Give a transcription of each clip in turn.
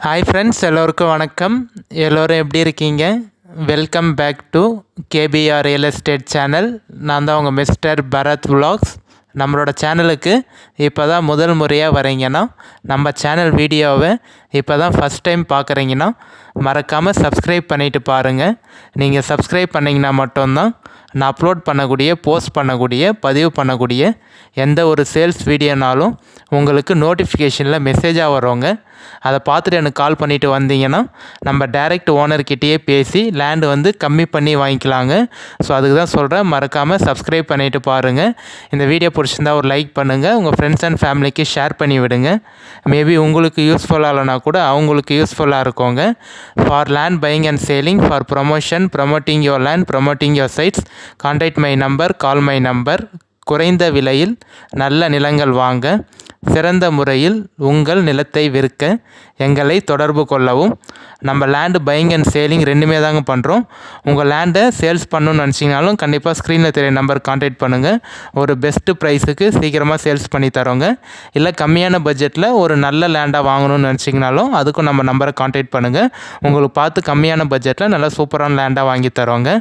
Hi friends, எல்லோருக்கும் வணக்கம். எல்லோரும் எப்படி இருக்கீங்க? Welcome back to KPR real estate channel. நான் தான் உங்கள் மிஸ்டர் பரத் விலாக்ஸ். நம்மளோட சேனலுக்கு இப்போ தான் முதல் முறையாக வரீங்கன்னா, நம்ம சேனல் வீடியோவை இப்போ தான் ஃபஸ்ட் டைம் பார்க்குறீங்கன்னா மறக்காமல் சப்ஸ்கிரைப் பண்ணிவிட்டு பாருங்கள். நீங்கள் சப்ஸ்கிரைப் பண்ணிங்கன்னா மட்டும்தான் நான் அப்லோட் பண்ணக்கூடிய, போஸ்ட் பண்ணக்கூடிய, பதிவு பண்ணக்கூடிய எந்த ஒரு சேல்ஸ் வீடியோனாலும் உங்களுக்கு நோட்டிஃபிகேஷனில் மெசேஜாக வருவாங்க. அதை பார்த்துட்டு எனக்கு கால் பண்ணிவிட்டு வந்தீங்கன்னா நம்ம டைரெக்ட் ஓனர்கிட்டயே பேசி லேண்டு வந்து கம்மி பண்ணி வாங்கிக்கலாங்க. ஸோ அதுக்கு தான் சொல்கிறேன், மறக்காமல் சப்ஸ்கிரைப் பண்ணிவிட்டு பாருங்கள். இந்த வீடியோ பிடிச்சிருந்தா ஒரு லைக் பண்ணுங்கள், உங்கள் ஃப்ரெண்ட்ஸ் அண்ட் ஃபேமிலிக்கு ஷேர் பண்ணி விடுங்க. மேபி உங்களுக்கு யூஸ்ஃபுல்லாக இல்லைனா கூட அவங்களுக்கு யூஸ்ஃபுல்லாக இருக்குங்க. For land buying and selling, for promotion, promoting your land, promoting your sites, contact my number, call my number. குறைந்த விலையில் நல்ல நிலங்கள் வாங்க, சிறந்த முறையில் உங்கள் நிலத்தை விற்க எங்களை தொடர்பு கொள்ளவும். நம்ம லேண்டு பையிங் அண்ட் சேலிங் ரெண்டுமே தாங்க பண்ணுறோம். உங்கள் லேண்டை சேல்ஸ் பண்ணணும்னு நினச்சிங்கனாலும் கண்டிப்பாக ஸ்க்ரீனில் தெரிய நம்பர் கான்டாக்ட் பண்ணுங்கள். ஒரு பெஸ்ட்டு ப்ரைஸுக்கு சீக்கிரமாக சேல்ஸ் பண்ணி தரோங்க. இல்லை கம்மியான பட்ஜெட்டில் ஒரு நல்ல லேண்டாக வாங்கணும்னு நினச்சிங்கனாலும் அதுக்கும் நம்ம நம்பரை கான்டாக்ட் பண்ணுங்கள். உங்களுக்கு பார்த்து கம்மியான பட்ஜெட்டில் நல்லா சூப்பரான லேண்டாக வாங்கி தரோங்க.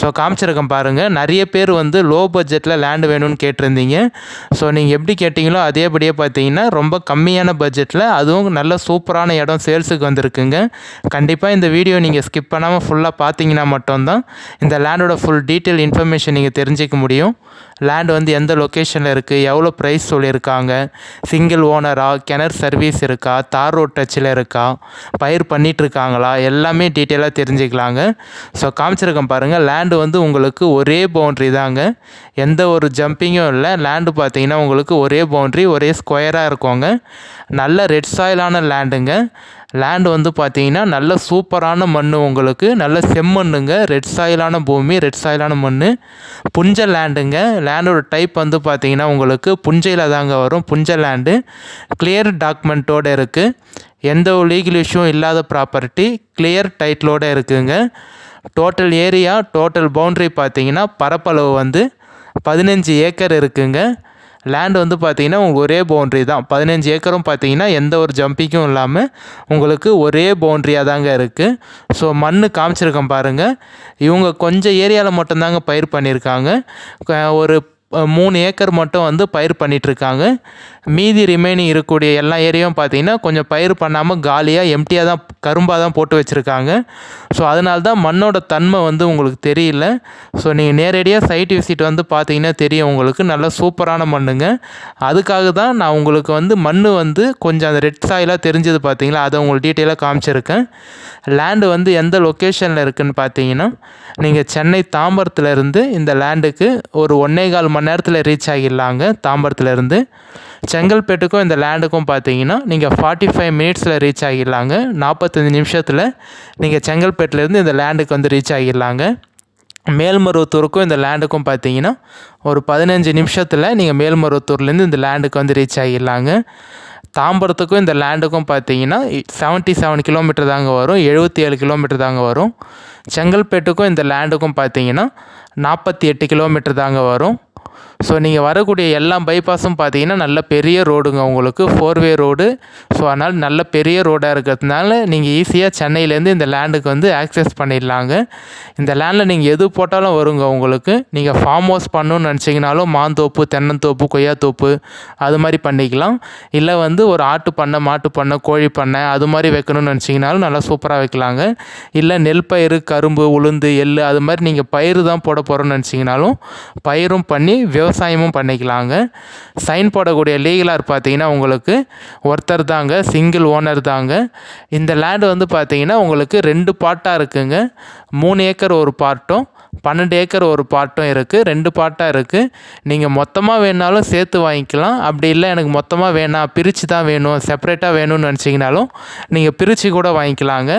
ஸோ காமிச்சிருக்கேன் பாருங்கள். நிறைய பேர் வந்து லோ பட்ஜெட்டில் லேண்டு வேணும்னு கேட்டிருந்தீங்க. ஸோ நீங்கள் எப்படி கேட்டிங்களோ அதேபடியே பார்த்தீங்கன்னா ரொம்ப கம்மியான பட்ஜெட்டில் அதுவும் நல்ல சூப்பரான இடம் சேல்ஸுக்கு வந்திருக்குங்க. கண்டிப்பாக இந்த வீடியோ நீங்கள் ஸ்கிப் பண்ணாமல் ஃபுல்லாக பார்த்தீங்கன்னா மட்டும்தான் இந்த லேண்டோட ஃபுல் டீட்டெயில் இன்ஃபர்மேஷன் நீங்கள் தெரிஞ்சிக்க முடியும். லேண்ட் வந்து எந்த லொக்கேஷனில் இருக்குது, எவ்வளோ ப்ரைஸ் சொல்லியிருக்காங்க, சிங்கிள் ஓனரா, கிணறு சர்வீஸ் இருக்கா, தார் ரோட் டச்சில் இருக்கா, பயிர் பண்ணிகிட்ருக்காங்களா, எல்லாமே டீட்டெயிலாக தெரிஞ்சுக்கலாங்க. ஸோ காமிச்சிருக்கேன் பாருங்கள். லேண்டு வந்து உங்களுக்கு ஒரே பவுண்ட்ரி தாங்க, எந்த ஒரு ஜம்பிங்கும் இல்லை. லேண்டு பார்த்தீங்கன்னா உங்களுக்கு ஒரே பவுண்ட்ரி, ஒரே ஸ்கொயராக இருக்குங்க. நல்ல ரெட் சாயிலான லேண்டுங்க. லேண்டு வந்து பார்த்தீங்கன்னா நல்ல சூப்பரான மண், உங்களுக்கு நல்ல செம்மண்ணுங்க. ரெட் சாயிலான பூமி, ரெட் சாயிலான மண், புஞ்ச லேண்டுங்க. லேண்டோட டைப் வந்து பார்த்தீங்கன்னா உங்களுக்கு புஞ்சையில் தாங்க வரும். புஞ்ச லேண்டு கிளியர் டாக்குமெண்ட்டோடு இருக்குது. எந்த ஒரு லீகல் இஷ்யூவும் இல்லாத ப்ராப்பர்ட்டி, கிளியர் டைட்டிலோடு இருக்குதுங்க. டோட்டல் ஏரியா, டோட்டல் பவுண்ட்ரி பார்த்தீங்கன்னா பரப்பளவு வந்து 15 ஏக்கர் இருக்குங்க. லேண்டு வந்து பார்த்திங்கன்னா உங்களுக்கு ஒரே பவுண்ட்ரி தான். 15 ஏக்கரும் பார்த்திங்கன்னா எந்த ஒரு ஜம்பிங்கும் இல்லாமல் உங்களுக்கு ஒரே பவுண்ட்ரியாக தாங்க இருக்குது. ஸோ மண் காமிச்சிருக்கேன் பாருங்கள். இவங்க கொஞ்சம் ஏரியாவில் மட்டும்தாங்க பயிர் பண்ணியிருக்காங்க. ஒரு 3 ஏக்கர் மட்டும் வந்து பயிர் பண்ணிகிட்ருக்காங்க. மீதி ரிமைனிங் இருக்கக்கூடிய எல்லா ஏரியாவும் பார்த்திங்கன்னா கொஞ்சம் பயிர் பண்ணாமல் காலியாக எம்டியாக தான், கரும்பாக தான் போட்டு வச்சுருக்காங்க. ஸோ அதனால தான் மண்ணோட தன்மை வந்து உங்களுக்கு தெரியல. ஸோ நீங்கள் நேரடியாக சைட் விசிட் வந்து பார்த்தீங்கன்னா தெரியும் உங்களுக்கு. நல்ல சூப்பரான மண்ணுங்க. அதுக்காக தான் நான் உங்களுக்கு வந்து மண் வந்து கொஞ்சம் அந்த ரெட் சாயிலாக தெரிஞ்சது பார்த்தீங்களா, அதை உங்களுக்கு டீட்டெயிலாக காமிச்சிருக்கேன். லேண்டு வந்து எந்த லொக்கேஷனில் இருக்குதுன்னு பார்த்தீங்கன்னா, நீங்கள் சென்னை தாம்பரத்துலேருந்து இந்த லேண்டுக்கு ஒரு 1.25 மணி நேரத்தில் ரீச் ஆகிடலாங்க. தாம்பரத்துலேருந்து செங்கல்பேட்டுக்கும் இந்த லேண்டுக்கும் பார்த்தீங்கன்னா நீங்கள் 45 மினிட்ஸில் ரீச் ஆகிடலாங்க. 45 நிமிஷத்தில் நீங்கள் செங்கல்பேட்டிலேருந்து இந்த லேண்டுக்கு வந்து ரீச் ஆகிடலாங்க. மேல்மருவத்தூருக்கும் இந்த லேண்டுக்கும் பார்த்தீங்கன்னா ஒரு 15 நிமிஷத்தில் நீங்கள் மேல்மருவத்தூர்லேருந்து இந்த லேண்டுக்கு வந்து ரீச் ஆகிடலாங்க. தாம்பரத்துக்கும் இந்த லேண்டுக்கும் பார்த்தீங்கன்னா 77 கிலோமீட்டர் தாங்க வரும், 77 கிலோமீட்டர் தாங்க வரும். செங்கல்பேட்டுக்கும் இந்த லேண்டுக்கும் பார்த்தீங்கன்னா 48 கிலோமீட்டர் தாங்க வரும். ஸோ நீங்கள் வரக்கூடிய எல்லா பைபாஸும் பார்த்தீங்கன்னா நல்ல பெரிய ரோடுங்க, உங்களுக்கு 4-வே ரோடு. ஸோ அதனால் நல்ல பெரிய ரோடாக இருக்கிறதுனால நீங்கள் ஈஸியாக சென்னையிலேருந்து இந்த லேண்டுக்கு வந்து ஆக்சஸ் பண்ணிடலாங்க. இந்த லேண்டில் நீங்கள் எது போட்டாலும் வருங்க உங்களுக்கு. நீங்கள் ஃபார்ம் ஹவுஸ் பண்ணணுன்னு நினச்சிங்கனாலும் மாந்தோப்பு, தென்னந்தோப்பு, கொய்யாத்தோப்பு அது மாதிரி பண்ணிக்கலாம். இல்லை வந்து ஒரு ஆட்டு பண்ணை, மாட்டு பண்ணை, கோழி பண்ணை அது மாதிரி வைக்கணும்னு நினச்சிங்கனாலும் நல்லா சூப்பராக வைக்கலாங்க. இல்லை நெல் பயிர், கரும்பு, உளுந்து, எள் அது மாதிரி நீங்கள் பயிர் தான் போட போகிறோன்னு நினச்சிங்கனாலும் பயிரும் பண்ணி விவசாயமும் பண்ணிக்கலாங்க. சைன் போடக்கூடிய லீகலார் பார்த்தீங்கன்னா உங்களுக்கு ஒருத்தர் தாங்க, சிங்கிள் ஓனர் தாங்க. இந்த லேண்டு வந்து பார்த்தீங்கன்னா உங்களுக்கு 2 பார்ட்டாக இருக்குங்க. 3 ஏக்கர் ஒரு பார்ட்டும் 12 ஏக்கர் ஒரு பார்ட்டும் இருக்குது. 2 பார்ட்டாக இருக்குது. நீங்கள் மொத்தமாக வேணாலும் சேர்த்து வாங்கிக்கலாம். அப்படி இல்லை எனக்கு மொத்தமாக வேணாம், பிரித்து தான் வேணும், செப்பரேட்டாக வேணும்னு நினச்சிங்கனாலும் நீங்கள் பிரித்து கூட வாங்கிக்கலாங்க.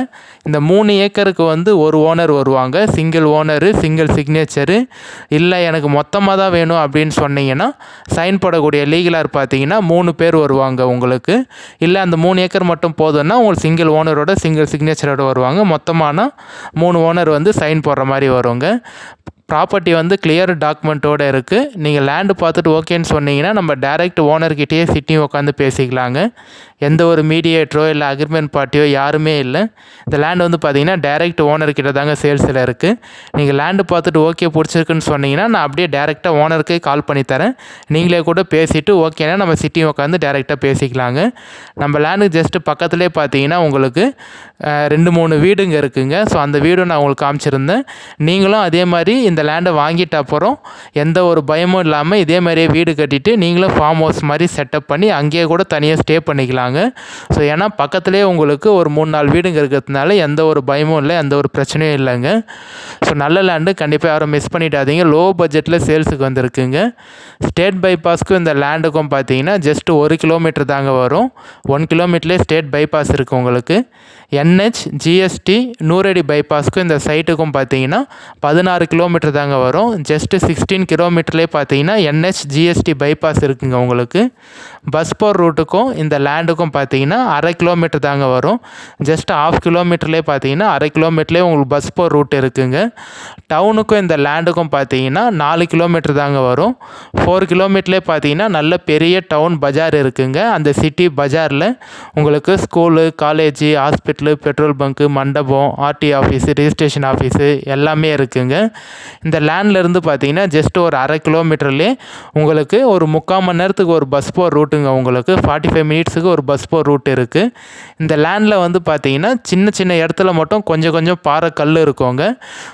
இந்த 3 ஏக்கருக்கு வந்து ஒரு ஓனர் வருவாங்க, சிங்கிள் ஓனரு, சிங்கிள் சிக்னேச்சரு. இல்லை எனக்கு மொத்தமாக தான் வேணும் அப்படின்னு சொன்னீங்கன்னா சைன் போடக்கூடிய லீகலார் பார்த்தீங்கன்னா 3 பேர் வருவாங்க உங்களுக்கு. இல்லை அந்த 3 ஏக்கர் மட்டும் போதும்னா உங்களுக்கு சிங்கிள் ஓனரோட, சிங்கிள் சிக்னேச்சரோட வருவாங்க. மொத்தமானா 3 ஓனர் வந்து சைன் போடுற மாதிரி வருங்க. ப்ராப்பர்ட்டி வந்து கிளியர் டாக்குமெண்ட்டோடு இருக்குது. நீங்கள் லேண்டு பார்த்துட்டு ஓகேன்னு சொன்னீங்கன்னா நம்ம டைரெக்ட் ஓனர்கிட்டயே சிட்டி உட்காந்து பேசிக்கலாங்க. எந்த ஒரு மீடியேட்டரோ இல்லை அக்ரிமெண்ட் பார்ட்டியோ யாருமே இல்லை. இந்த லேண்டு வந்து பார்த்தீங்கன்னா டைரெக்ட் ஓனர்கிட்ட தாங்க சேல்ஸில் இருக்குது. நீங்கள் லேண்டு பார்த்துட்டு ஓகே பிடிச்சிருக்குன்னு சொன்னீங்கன்னா நான் அப்படியே டேரெக்டாக ஓனருக்கே கால் பண்ணி தரேன். நீங்களே கூட பேசிவிட்டு ஓகேனா நம்ம சிட்டி உட்காந்து டேரெக்டாக பேசிக்கலாங்க. நம்ம லேண்டுக்கு ஜஸ்ட்டு பக்கத்துலேயே பார்த்தீங்கன்னா உங்களுக்கு 2-3 வீடுங்க இருக்குங்க. ஸோ அந்த வீடும் நான் உங்களுக்கு காமிச்சிருந்தேன். நீங்களும் அதே மாதிரி இந்த லேண்டை வாங்கிட்ட அப்புறம் எந்த ஒரு பயமும் இல்லாமல் இதே மாதிரியே வீடு கட்டிட்டு நீங்களும் ஃபார்ம் ஹவுஸ் மாதிரி செட்டப் பண்ணி அங்கேயே கூட தனியாக ஸ்டே பண்ணிக்கலாங்க. ஸோ ஏன்னா பக்கத்துலேயே உங்களுக்கு ஒரு 3-4 வீடுங்க இருக்கிறதுனால எந்த ஒரு பயமும் இல்லை, எந்த ஒரு பிரச்சனையும் இல்லைங்க. ஸோ நல்ல லேண்டு கண்டிப்பாக யாரும் மிஸ் பண்ணிடாதீங்க. லோ பட்ஜெட்டில் சேல்ஸுக்கு வந்திருக்குங்க. ஸ்டேட் பைபாஸ்க்கும் இந்த லேண்டுக்கும் பார்த்தீங்கன்னா ஜஸ்ட் 1 கிலோமீட்டர் தாங்க வரும். 1 கிலோமீட்டர்லேயே ஸ்டேட் பைபாஸ் இருக்குது உங்களுக்கு. NH GST 100 அடி பைபாஸ்க்கும் இந்த சைட்டுக்கும் பார்த்தீங்கன்னா 16 கிலோமீட்டர் தாங்க வரும். ஜஸ்ட்டு 16 கிலோமீட்டர்லேயே பார்த்தீங்கன்னா NH GST பைபாஸ் இருக்குங்க உங்களுக்கு. பஸ் போர் ரூட்டுக்கும் இந்த லேண்டுக்கும் பார்த்தீங்கன்னா 1/2 கிலோமீட்டர் தாங்க வரும். ஜஸ்ட் 1/2 கிலோமீட்டர்லேயே பார்த்தீங்கன்னா 1/2 கிலோமீட்டர்லேயே உங்களுக்கு பஸ் போர் ரூட் இருக்குங்க. டவுனுக்கும் இந்த லேண்டுக்கும் பார்த்தீங்கன்னா 4 கிலோமீட்டர் தாங்க வரும். 4 கிலோமீட்டர்லேயே பார்த்தீங்கன்னா நல்ல பெரிய டவுன் பஜார் இருக்குங்க. அந்த சிட்டி பஜாரில் உங்களுக்கு school, college, hospital, petrol bunk, மண்டபம், RT ஆஃபீஸு, ரிஜிஸ்ட்ரேஷன் ஆஃபீஸு எல்லாமே இருக்குங்க. இந்த லேண்ட்லேருந்து பார்த்தீங்கன்னா ஜஸ்ட் ஒரு 1/2 கிலோமீட்டர்லேயே உங்களுக்கு ஒரு 3/4 மணி நேரத்துக்கு ஒரு பஸ் போர் ரூட்டுங்க உங்களுக்கு. 45 மினிட்ஸுக்கு ஒரு பஸ் போர் ரூட் இருக்குது. இந்த லேண்டில் வந்து பார்த்தீங்கன்னா சின்ன சின்ன இடத்துல மட்டும் கொஞ்சம் கொஞ்சம் பாறைக்கல் இருக்குங்க.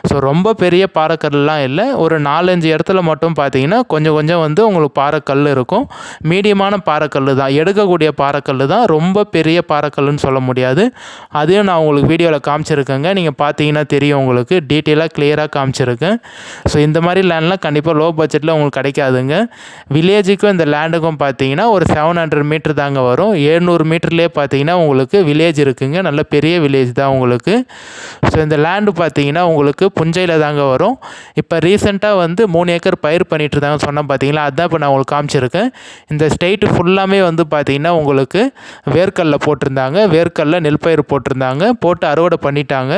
ஸோ ரொம்ப பெரிய பாறைக்கல்லாம் இல்லை. ஒரு 4-5 இடத்துல மட்டும் பார்த்தீங்கன்னா கொஞ்சம் கொஞ்சம் வந்து உங்களுக்கு பாறைக்கல் இருக்கும். மீடியமான பாறைக்கல் தான், எடுக்கக்கூடிய பாறைக்கல் தான், ரொம்ப பெரிய பாறைக்கல்லுன்னு சொல்ல முடியாது. அதையும் நான் உங்களுக்கு வீடியோவில் காமிச்சிருக்கேங்க. நீங்கள் பார்த்தீங்கன்னா தெரியும் உங்களுக்கு. டீட்டெயிலாக கிளியராக காமிச்சிருக்கேன். ஸோ இந்த மாதிரி லேண்ட்லாம் கண்டிப்பாக லோ பட்ஜெட்டில் உங்களுக்கு கிடைக்காதுங்க. வில்லேஜுக்கும் இந்த லேண்டுக்கும் பார்த்தீங்கன்னா ஒரு 700 மீட்டர் தாங்க வரும். 700 மீட்டர்லேயே பார்த்தீங்கன்னா உங்களுக்கு வில்லேஜ் இருக்குங்க. நல்ல பெரிய வில்லேஜ் தான் உங்களுக்கு. ஸோ இந்த லேண்டு பார்த்தீங்கன்னா உங்களுக்கு புஞ்சையில் தாங்க வரும். இப்போ ரீசெண்டாக வந்து 3 ஏக்கர் பயிர் பண்ணிட்டு இருந்தாங்க சொன்னால் பார்த்தீங்களா, அதுதான் இப்போ நான் உங்களுக்கு காமிச்சிருக்கேன். இந்த ஸ்டேட்டு ஃபுல்லாமே வந்து பார்த்தீங்கன்னா உங்களுக்கு வேர்க்கல்ல போட்டிருந்தாங்க. வேர்க்கல்ல நெல் பயிர் போட்டிருந்தாங்க. போட்டு அறுவடை பண்ணிட்டாங்க.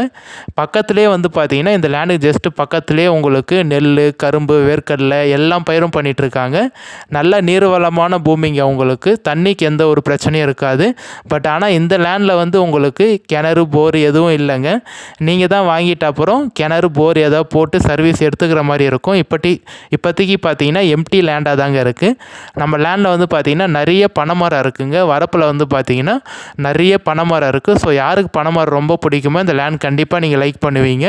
பக்கத்துலேயே வந்து பார்த்தீங்கன்னா இந்த லேண்டுக்கு ஜஸ்ட்டு பக்கத்துலேயே உங்களுக்கு நெல், கரும்பு, வேர்க்கடலை எல்லாம் பயிரும் பண்ணிகிட்ருக்காங்க. நல்ல நீர்வளமான பூமிங்க உங்களுக்கு. தண்ணிக்கு எந்த ஒரு பிரச்சனையும் இருக்காது. பட் ஆனால் இந்த லேண்டில் வந்து உங்களுக்கு கிணறு, போர் எதுவும் இல்லைங்க. நீங்கள் தான் வாங்கிட்ட அப்புறம் கிணறு, போர் ஏதாவது போட்டு சர்வீஸ் எடுத்துக்கிற மாதிரி இருக்கும். இப்போதைக்கு பார்த்தீங்கன்னா எம்டி லேண்டாக தாங்க இருக்குது. நம்ம லேண்டில் வந்து பார்த்தீங்கன்னா நிறைய பனைமரம் இருக்குங்க. வரப்பில் வந்து பார்த்தீங்கன்னா நிறைய பனைமரம் இருக்குது. ஸோ யாருக்கு பனைமரம் ரொம்ப பிடிக்குமோ இந்த லேண்ட் கண்டிப்பாக நீங்கள் லைக் பண்ணுவீங்க.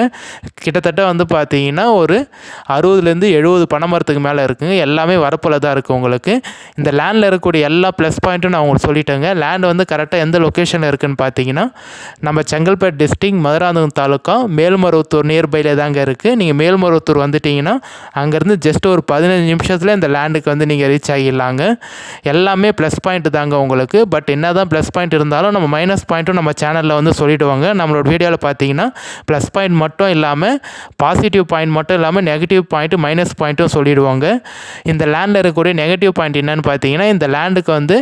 கிட்டத்தட்ட வந்து பார்த்தீங்கன்னா ஒரு 60-70 பனைமரத்துக்கு மேலே இருக்குங்க. எல்லாமே வரப்பில் தான் இருக்குது உங்களுக்கு. இந்த லேண்டில் இருக்கக்கூடிய எல்லா ப்ளஸ் பாயிண்ட்டும் நான் உங்களுக்கு சொல்லிட்டேங்க. லேண்ட் வந்து கரெக்டாக எந்த லொக்கேஷனில் இருக்குதுன்னு பார்த்தீங்கன்னா நம்ம செங்கல்பேட் டிஸ்ட்ரிக்ட், மதுராந்தகம் தாலுக்கா, மேல்மருவத்தூர் நியர்பையில் தாங்க இருக்குது. நீங்கள் மேல்மருவத்தூர் வந்துட்டிங்கன்னா அங்கேருந்து ஜஸ்ட் ஒரு 15 நிமிஷத்தில் இந்த லேண்டுக்கு வந்து நீங்கள் ரீச் ஆகிடலாங்க. எல்லாமே ப்ளஸ் பாயிண்ட் தாங்க உங்களுக்கு. பட் என்ன தான் ப்ளஸ் பாயிண்ட் இருந்தாலும் நம்ம மைனஸ் பாயிண்ட்டும் நம்ம சேனலில் வந்து சொல்லிவிடுவாங்க. நம்மளோட வீடியோவில் பார்த்தீங்கன்னா ப்ளஸ் பாயிண்ட் மட்டும் இல்லாமல் பாசிட்டிவ் பாயிண்ட் மட்டும் இல்லாமல் நெகட்டிவ் பாயிண்ட்டு, மைனஸ் பாயிண்ட்டும் சொல்லிவிடுவாங்க. இந்த லேண்டில் இருக்கக்கூடிய நெகட்டிவ் பாயிண்ட் என்னென்னு பார்த்தீங்கன்னா இந்த லேண்டுக்கு வந்து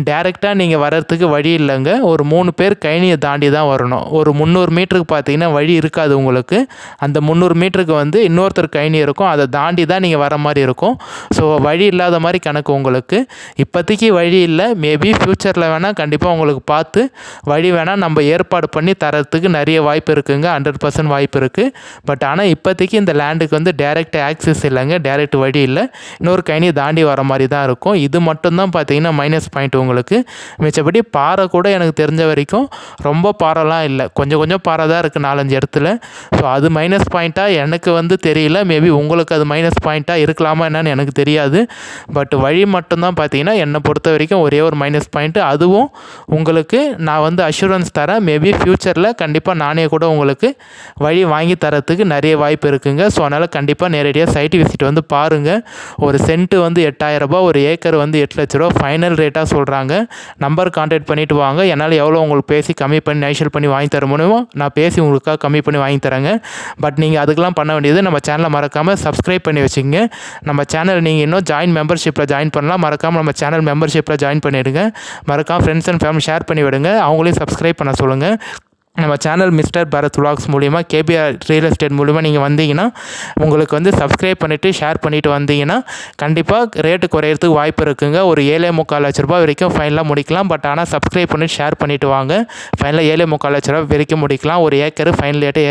டேரெக்டாக நீங்கள் வர்றதுக்கு வழி இல்லைங்க. ஒரு 3 பேர் கைனியை தாண்டி தான் வரணும். ஒரு 300 மீட்டருக்கு பார்த்தீங்கன்னா வழி இருக்காது உங்களுக்கு. அந்த 300 மீட்டருக்கு வந்து இன்னொருத்தர் கைனி இருக்கும். அதை தாண்டி தான் நீங்கள் வர மாதிரி இருக்கும். ஸோ வழி இல்லாத மாதிரி கணக்கு உங்களுக்கு. இப்போதைக்கு வழி இல்லை. மேபி ஃப்யூச்சரில் வேணால் கண்டிப்பாக உங்களுக்கு பார்த்து வழி வேணால் நம்ம ஏற்பாடு பண்ணி தரத்துக்கு நிறைய வாய்ப்பு இருக்குங்க. 100% வாய்ப்பு இருக்குது. பட் ஆனால் இப்போதைக்கு இந்த லேண்டுக்கு வந்து டேரெக்ட் ஆக்சஸ் இல்லைங்க. டேரெக்ட் வழி இல்லை. இன்னொரு கைனி தாண்டி வர மாதிரி தான் இருக்கும். இது மட்டும்தான் பார்த்தீங்கன்னா மைனஸ் பாயிண்ட் உங்களுக்கு. மிச்சப்படி பாறை கூட எனக்கு தெரிஞ்ச வரைக்கும் ரொம்ப பாறைலாம் இல்லை. கொஞ்சம் கொஞ்சம் பாறை தான் இருக்குது 4-5 இடத்துல. ஸோ அது மைனஸ் பாயிண்ட்டாக எனக்கு வந்து தெரியல. மேபி உங்களுக்கு அது மைனஸ் பாயிண்ட்டாக இருக்கலாமா என்னன்னு எனக்கு தெரியாது. பட் வழி மட்டும்தான் பார்த்தீங்கன்னா என்னை பொறுத்த வரைக்கும் ஒரே ஒரு மைனஸ் பாயிண்ட்டு. அதுவும் உங்களுக்கு நான் வந்து அஷூரன்ஸ் தரேன். மேபி ஃப்யூச்சரில் கண்டிப்பாக நானே கூட உங்களுக்கு வழி வாங்கி தரத்துக்கு நிறைய வாய்ப்பு இருக்குங்க. ஸோ அதனால் கண்டிப்பாக நேரடியாக சைட் விசிட் வந்து பாருங்கள். ஒரு சென்ட்டு வந்து 8000 ரூபாய், ஒரு ஏக்கர் வந்து 8 லட்ச ரூபா ஃபைனல் ரேட்டாக சொல்கிறாங்க. நம்பர் கான்டாக்ட் பண்ணிவிட்டு வாங்க. என்னால் எவ்வளோ உங்களுக்கு பேசி கம்மி பண்ணி நைஷல் பண்ணி வாங்கி தர முடியுமோ நான் பேசி உங்களுக்காக கம்மி பண்ணி வாங்கி தரேங்க. பட் நீங்கள் அதுக்கெலாம் பண்ண வேண்டியது நம்ம சேனலை மறக்காமல் சப்ஸ்கிரைப் பண்ணி வச்சுங்க. நம்ம சேனல் நீங்கள் இன்னும் மெம்பர்ஷிப்பில் ஜாயின் பண்ணலாம். மறக்காமல் நம்ம சேனல் மெம்பர்ஷிப்பில் ஜாயின் பண்ணிவிடுங்க. மறக்காமல் ஃப்ரெண்ட்ஸ் அண்ட் ஃபேமிலி ஷேர் பண்ணி விடுங்க. அவங்களையும் சப்ஸ்கிரைப் பண்ண சொல்லுங்கள். நம்ம சேனல் மிஸ்டர் பரத் விலாக்ஸ் மூலிமா கேபிஆர் ரியல் எஸ்டேட் மூலிமா நீங்கள் வந்தீங்கன்னா உங்களுக்கு வந்து சப்ஸ்கிரைப் பண்ணிவிட்டு ஷேர் பண்ணிவிட்டு வந்தீங்கன்னா கண்டிப்பாக ரேட்டு குறையிறதுக்கு வாய்ப்பு இருக்குங்க. ஒரு 7.25 லட்ச ரூபா வரைக்கும் ஃபைனலாக முடிக்கலாம். பட் ஆனால் சப்ஸ்கிரைப் பண்ணி ஷேர் பண்ணிவிட்டு வாங்க. ஃபைனலாக 7.25 லட்ச ரூபா வரைக்கும் முடிக்கலாம். ஒரு ஏக்கர் ஃபைனல் ரேட்டு